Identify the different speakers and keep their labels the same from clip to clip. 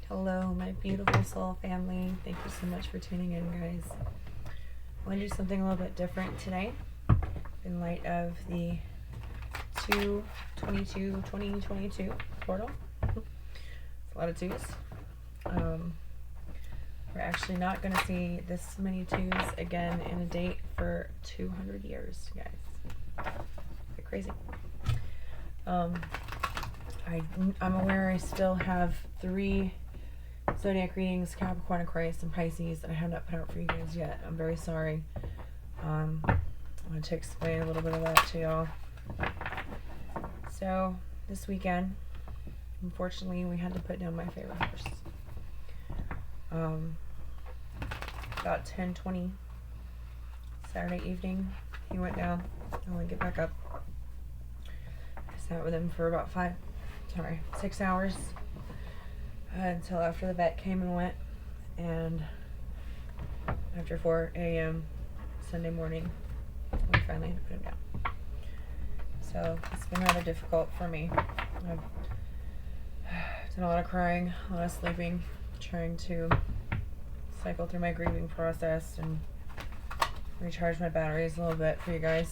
Speaker 1: Hello, my beautiful soul family. Thank you so much for tuning in, guys. I want to do something a little bit different today in light of the 2022 portal. It's a lot of twos. We're actually not going to see this many twos again in a date for 200 years, guys. Pretty crazy. I'm aware I still have 3 zodiac readings, Capricorn, Aquarius, and Pisces, that I have not put out for you guys yet. I'm very sorry. I want to explain a little bit of that to y'all. So, this weekend, unfortunately, we had to put down my favorite horse. About 10:20 Saturday evening, he went down. I only get back up. I sat with him for about 6 hours until after the vet came and went, and after 4 a.m. Sunday morning, we finally had to put him down. So it's been rather difficult for me. I've done a lot of crying, a lot of sleeping, trying to cycle through my grieving process and recharge my batteries a little bit for you guys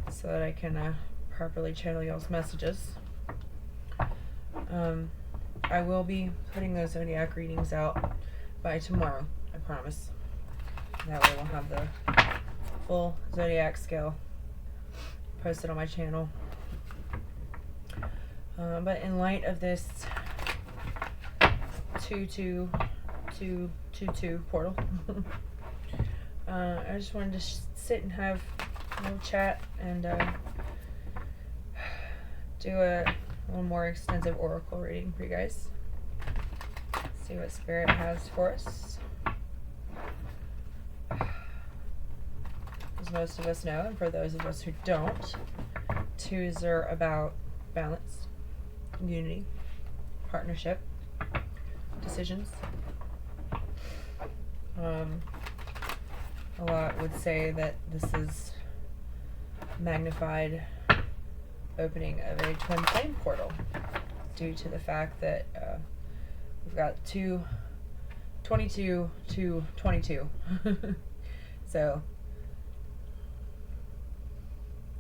Speaker 1: so that I can properly channel y'all's messages. I will be putting those zodiac readings out by tomorrow, I promise. That way we'll have the full zodiac scale posted on my channel. But in light of this 2222 portal, I just wanted to sit and have a little chat and do a little more extensive oracle reading for you guys. See what Spirit has for us. As most of us know, and for those of us who don't, twos are about balance, unity, partnership, decisions. A lot would say that this is magnified opening of a twin flame portal due to the fact that we've got 22 to 22. So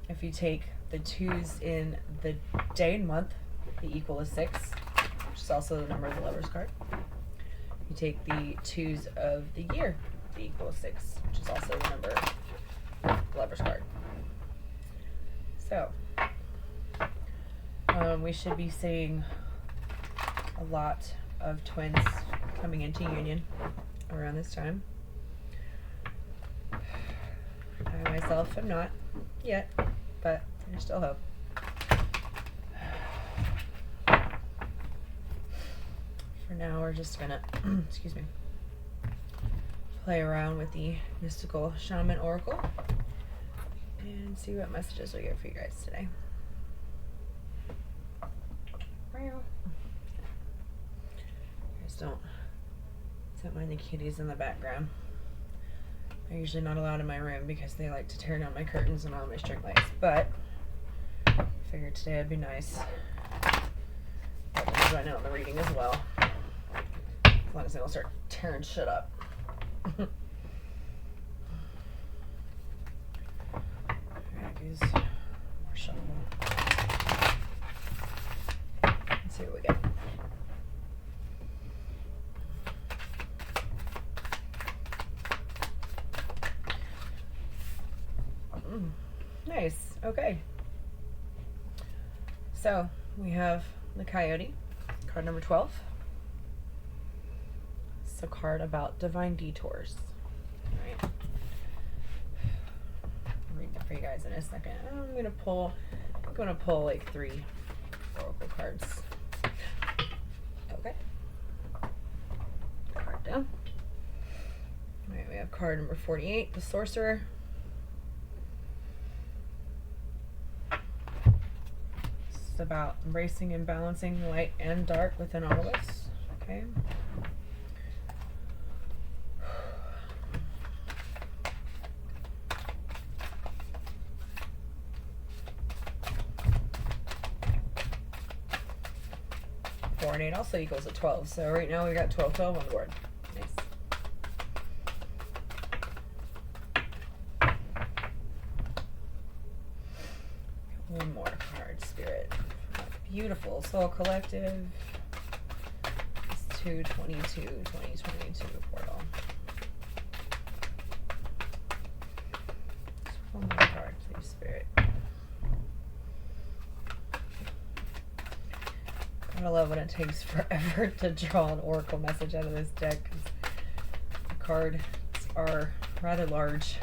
Speaker 1: if you take the twos in the day and month, the equal is 6, which is also the number of the Lover's card. You take the twos of the year, the equal is 6, which is also the number of the Lover's card. So we should be seeing a lot of twins coming into union around this time. I myself am not yet, but there's still hope. For now, we're just gonna excuse me, play around with the mystical shaman oracle and see what messages we get for you guys today. Don't mind the kitties in the background. They're usually not allowed in my room because they like to tear down my curtains and all my string lights, but I figured today it'd be nice. Let them join out in the reading as well, as long as they don't start tearing shit up. Alright, guys, more shuffle. Let's see what we get. Nice. Okay. So we have the Coyote, card number 12. It's a card about divine detours. All right. I'll read that for you guys in a second. I'm gonna pull like 3 oracle cards. Okay. Card down. All right. We have card number 48, the Sorcerer. About embracing and balancing light and dark within all of us. Okay. 4 and 8 also equals a 12. So right now we got 12 on the board. Nice. One more card, Spirit. Beautiful. Soul Collective. It's 2/22/2022 portal. Just one more card, please, Spirit. I love when it takes forever to draw an oracle message out of this deck because the cards are rather large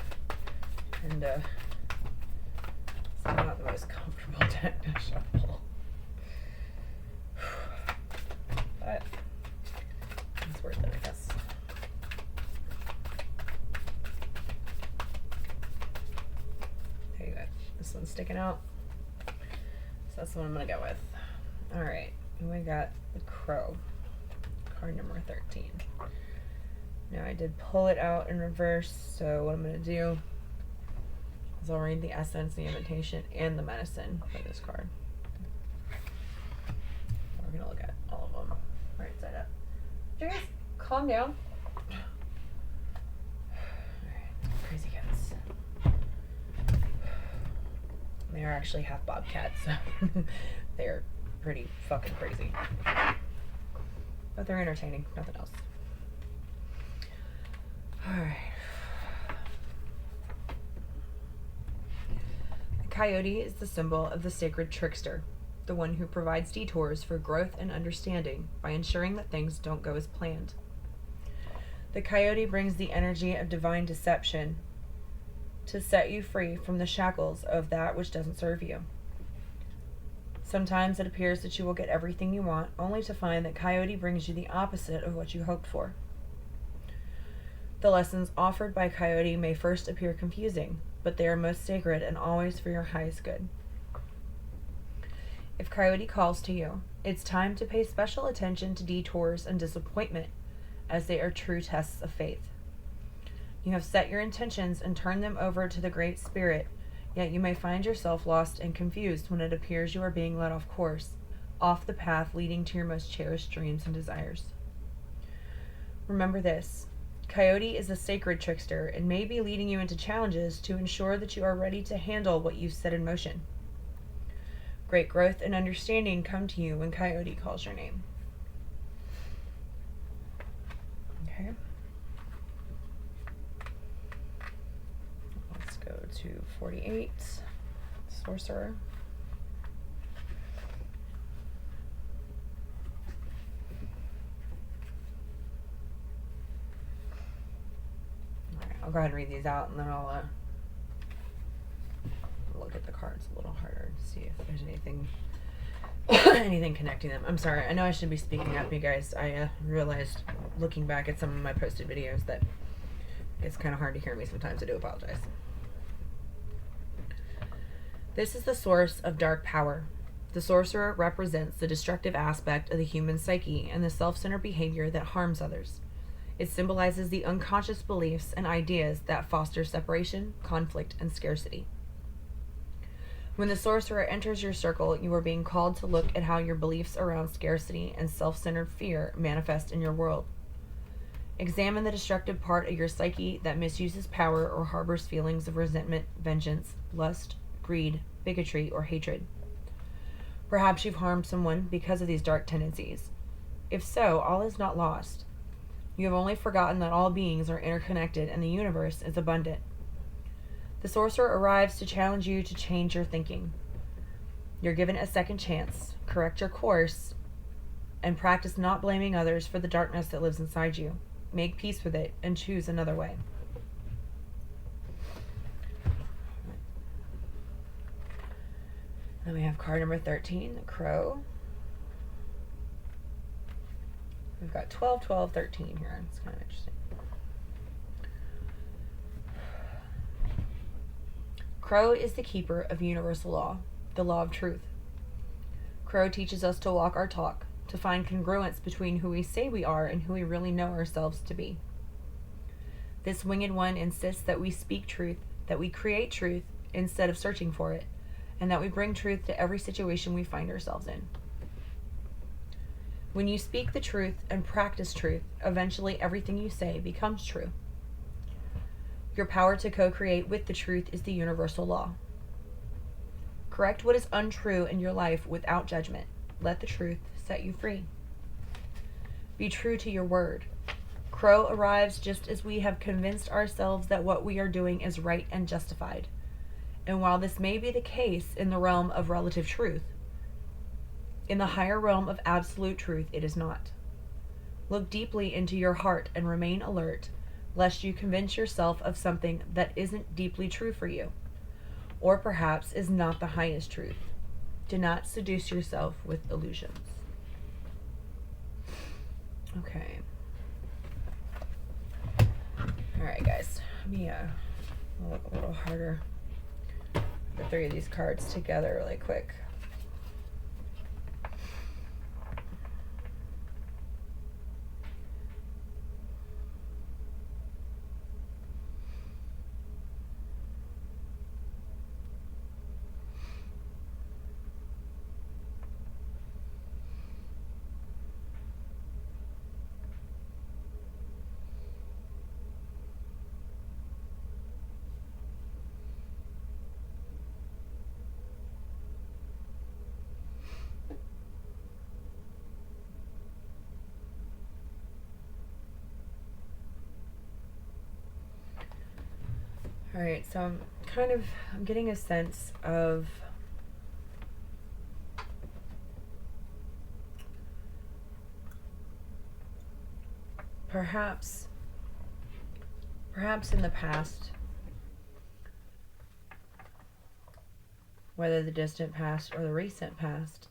Speaker 1: and it's not the most comfortable deck to shuffle. But it's worth it, I guess. There you go. This one's sticking out. So that's the one I'm going to go with. Alright. And we got the Crow, card number 13. Now I did pull it out in reverse, so what I'm going to do is I'll read the essence, the invitation, and the medicine for this card. We're going to look at all of them right side up. Would you guys calm down? Alright, crazy cats. They are actually half bobcats, so they're pretty fucking crazy. But they're entertaining, nothing else. Alright. The coyote is the symbol of the sacred trickster, the one who provides detours for growth and understanding by ensuring that things don't go as planned. The coyote brings the energy of divine deception to set you free from the shackles of that which doesn't serve you. Sometimes it appears that you will get everything you want, only to find that Coyote brings you the opposite of what you hoped for. The lessons offered by Coyote may first appear confusing, but they are most sacred and always for your highest good. If Coyote calls to you, it's time to pay special attention to detours and disappointment, as they are true tests of faith. You have set your intentions and turned them over to the Great Spirit, yet you may find yourself lost and confused when it appears you are being led off course, off the path leading to your most cherished dreams and desires. Remember this: Coyote is a sacred trickster and may be leading you into challenges to ensure that you are ready to handle what you've set in motion. Great growth and understanding come to you when Coyote calls your name. Okay. Let's go to 48, Sorcerer. Alright, I'll go ahead and read these out and then I'll look at the cards a little harder to see if there's anything anything connecting them. I'm sorry, I know I should be speaking up, you guys. I realized looking back at some of my posted videos that it's kind of hard to hear me sometimes. I do apologize. This is the source of dark power. The sorcerer represents the destructive aspect of the human psyche and the self-centered behavior that harms others. It symbolizes the unconscious beliefs and ideas that foster separation, conflict, and scarcity. When the sorcerer enters your circle, you are being called to look at how your beliefs around scarcity and self-centered fear manifest in your world. Examine the destructive part of your psyche that misuses power or harbors feelings of resentment, vengeance, lust, greed, bigotry, or hatred. Perhaps you've harmed someone because of these dark tendencies. If so, all is not lost. You have only forgotten that all beings are interconnected and the universe is abundant. The sorcerer arrives to challenge you to change your thinking. You're given a second chance. Correct your course and practice not blaming others for the darkness that lives inside you. Make peace with it and choose another way. Then we have card number 13, the Crow. We've got 12, 12, 13 here. It's kind of interesting. Crow is the keeper of universal law, the law of truth. Crow teaches us to walk our talk, to find congruence between who we say we are and who we really know ourselves to be. This winged one insists that we speak truth, that we create truth instead of searching for it, and that we bring truth to every situation we find ourselves in. When you speak the truth and practice truth, eventually everything you say becomes true. Your power to co-create with the truth is the universal law. Correct what is untrue in your life without judgment. Let the truth set you free. Be true to your word. Crow arrives just as we have convinced ourselves that what we are doing is right and justified. And while this may be the case in the realm of relative truth, in the higher realm of absolute truth, it is not. Look deeply into your heart and remain alert, lest you convince yourself of something that isn't deeply true for you, or perhaps is not the highest truth. Do not seduce yourself with illusions. Okay. Alright, guys. Let me look a little harder. The three of these cards together really quick. Alright, so I'm getting a sense of perhaps in the past, whether the distant past or the recent past,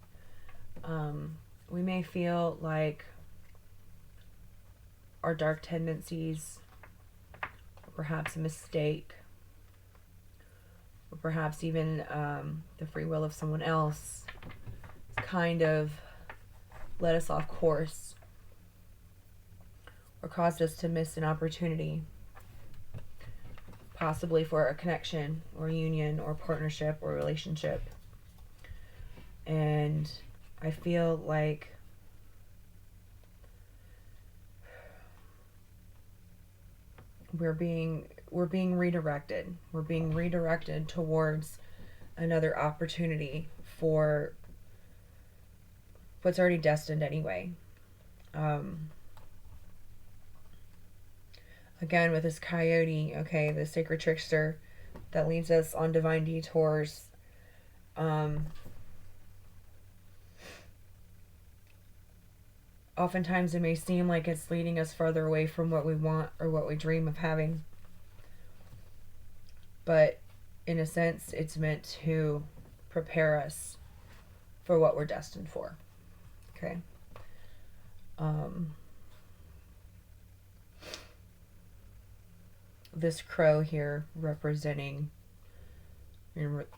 Speaker 1: we may feel like our dark tendencies, or perhaps a mistake, or perhaps even the free will of someone else kind of led us off course or caused us to miss an opportunity, possibly for a connection or union or partnership or relationship. And I feel like we're being redirected. We're being redirected towards another opportunity for what's already destined anyway. Again, with this coyote, okay, the sacred trickster that leads us on divine detours. Oftentimes it may seem like it's leading us farther away from what we want or what we dream of having. But in a sense, it's meant to prepare us for what we're destined for. Okay? This crow here representing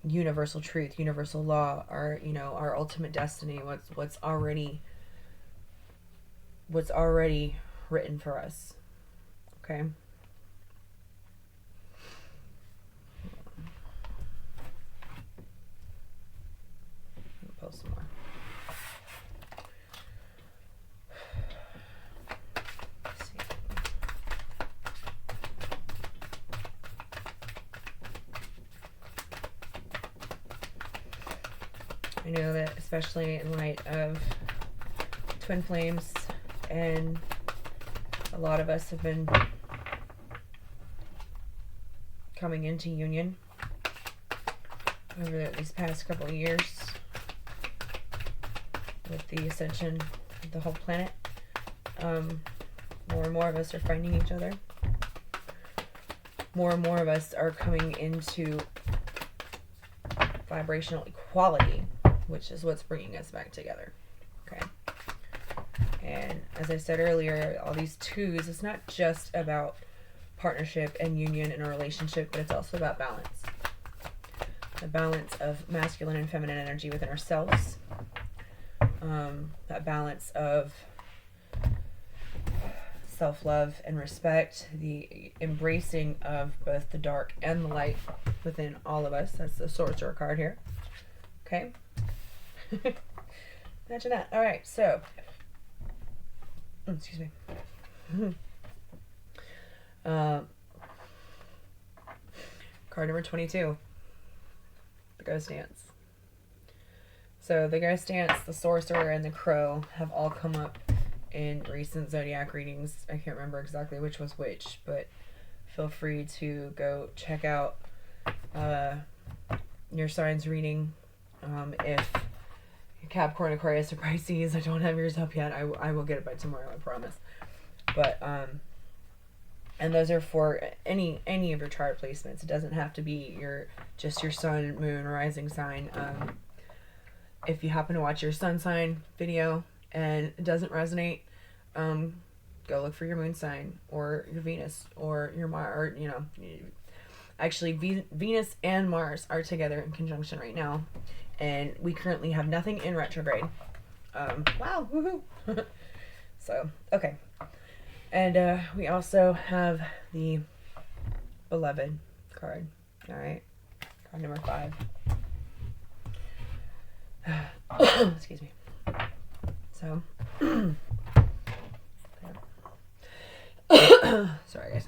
Speaker 1: universal truth, universal law, our ultimate destiny, what's already written for us. Okay? I'll post some more. Let's see. I know that especially in light of twin flames, and a lot of us have been coming into union over these past couple of years with the ascension of the whole planet. More and more of us are finding each other. More and more of us are coming into vibrational equality, which is what's bringing us back together. Okay? And as I said earlier, all these twos, it's not just about partnership and union in a relationship, but it's also about balance. The balance of masculine and feminine energy within ourselves. That balance of self-love and respect. The embracing of both the dark and the light within all of us. That's the Sorcerer card here. Okay? Imagine that. Alright, so Excuse me. Card number 22. The Ghost Dance. So the Ghost Dance, the Sorcerer, and the Crow have all come up in recent zodiac readings. I can't remember exactly which was which, but feel free to go check out your signs reading. If you're Capricorn, Aquarius, or Pisces, I don't have yours up yet. I will get it by tomorrow, I promise. But and those are for any of your chart placements. It doesn't have to be just your sun, moon, rising sign. If you happen to watch your sun sign video and it doesn't resonate, go look for your moon sign or your Venus or your Mars. Or, actually, Venus and Mars are together in conjunction right now, and we currently have nothing in retrograde. Wow, woohoo! So, okay. And we also have the Beloved card. All right, card number 5. Excuse me. So, sorry guys.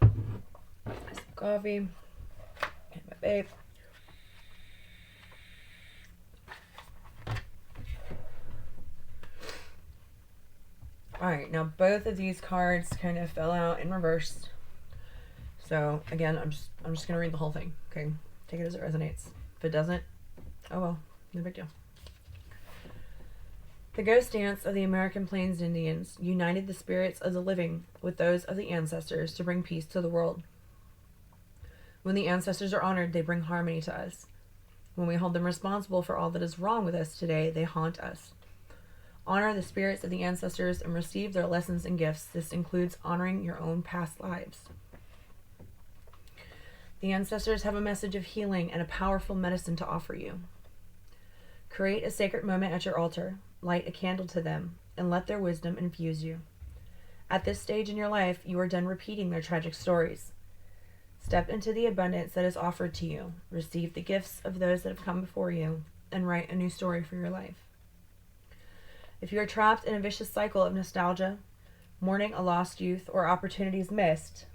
Speaker 1: Some coffee. And my babe. Alright, now both of these cards kind of fell out in reverse. So again, I'm just gonna read the whole thing. Okay. Take it as it resonates. If it doesn't, oh well, no big deal. The Ghost Dance of the American Plains Indians united the spirits of the living with those of the ancestors to bring peace to the world. When the ancestors are honored, they bring harmony to us. When we hold them responsible for all that is wrong with us today, they haunt us. Honor the spirits of the ancestors and receive their lessons and gifts. This includes honoring your own past lives. The ancestors have a message of healing and a powerful medicine to offer you. Create a sacred moment at your altar, light a candle to them, and let their wisdom infuse you. At this stage in your life, you are done repeating their tragic stories. Step into the abundance that is offered to you. Receive the gifts of those that have come before you, and write a new story for your life. If you are trapped in a vicious cycle of nostalgia, mourning a lost youth, or opportunities missed,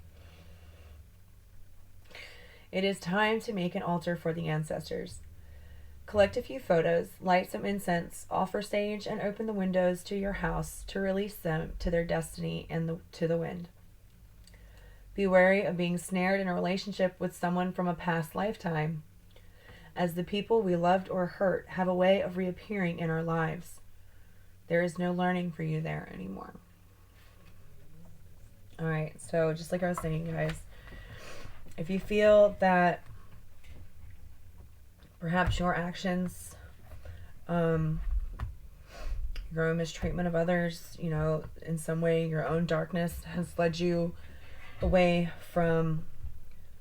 Speaker 1: it is time to make an altar for the ancestors. Collect a few photos, light some incense, offer sage, and open the windows to your house to release them to their destiny and to the wind. Be wary of being snared in a relationship with someone from a past lifetime, as the people we loved or hurt have a way of reappearing in our lives. There is no learning for you there anymore. Alright, so just like I was saying, guys, if you feel that perhaps your actions, your own mistreatment of others, in some way your own darkness has led you away from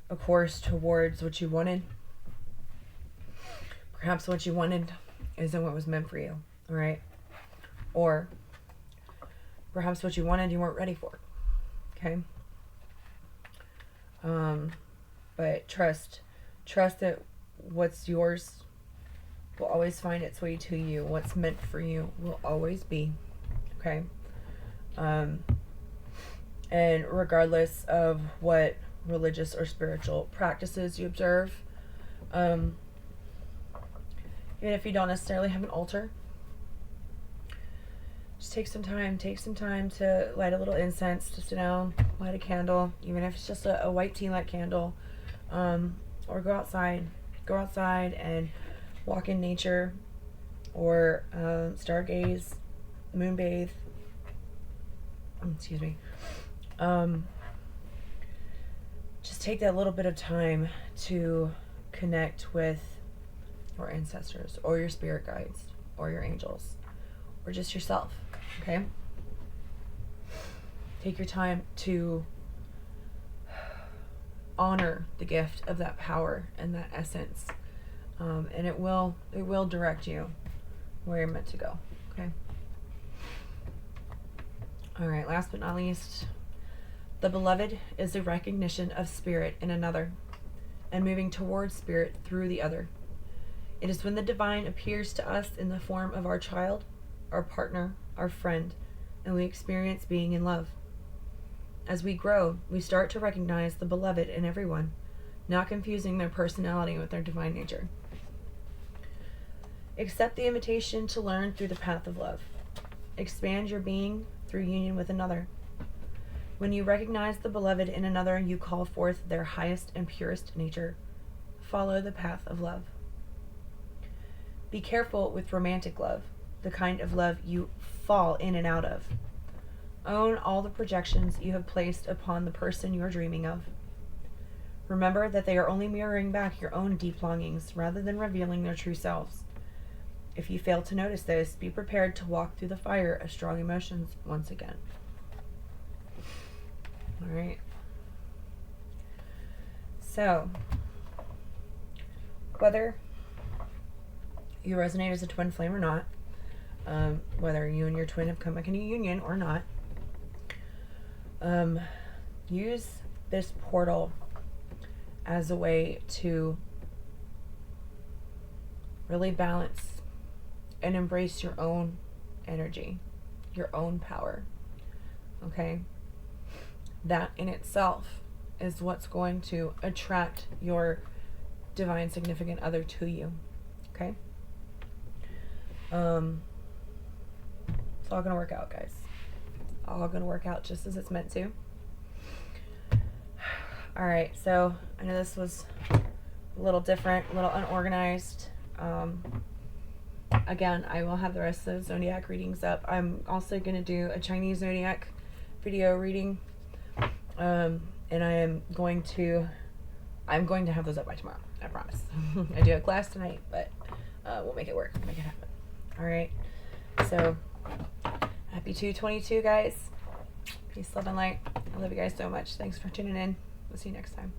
Speaker 1: a course towards what you wanted. Perhaps what you wanted isn't what was meant for you, alright? Or perhaps what you wanted you weren't ready for, okay? But trust that what's yours will always find its way to you. What's meant for you will always be, okay? And regardless of what religious or spiritual practices you observe, even if you don't necessarily have an altar, just take some time to light a little incense, to sit down, light a candle, even if it's just a white tea light candle, or go outside and walk in nature, or stargaze, moonbathe, excuse me. Just take that little bit of time to connect with your ancestors, or your spirit guides, or your angels, or just yourself, okay? Take your time to honor the gift of that power and that essence, and it will direct you where you're meant to go, okay? All right, last but not least, the beloved is the recognition of spirit in another and moving towards spirit through the other. It is when the divine appears to us in the form of our child our partner, our friend, and we experience being in love. As we grow, we start to recognize the beloved in everyone, not confusing their personality with their divine nature. Accept the invitation to learn through the path of love. Expand your being through union with another. When you recognize the beloved in another, you call forth their highest and purest nature. Follow the path of love. Be careful with romantic love, the kind of love you fall in and out of. Own all the projections you have placed upon the person you are dreaming of. Remember that they are only mirroring back your own deep longings rather than revealing their true selves. If you fail to notice this, be prepared to walk through the fire of strong emotions once again. All right. So, whether you resonate as a twin flame or not, whether you and your twin have come back into union or not, use this portal as a way to really balance and embrace your own energy, your own power. Okay? That in itself is what's going to attract your divine significant other to you. Okay? It's all gonna work out, guys. All gonna work out just as it's meant to. Alright, so I know this was a little different, a little unorganized. Again, I will have the rest of the zodiac readings up. I'm also going to do a Chinese zodiac video reading. And I'm going to have those up by tomorrow. I promise. I do have class tonight, but we'll make it work. We'll make it happen. All right. So, happy 2/22, guys. Peace, love, and light. I love you guys so much. Thanks for tuning in. We'll see you next time.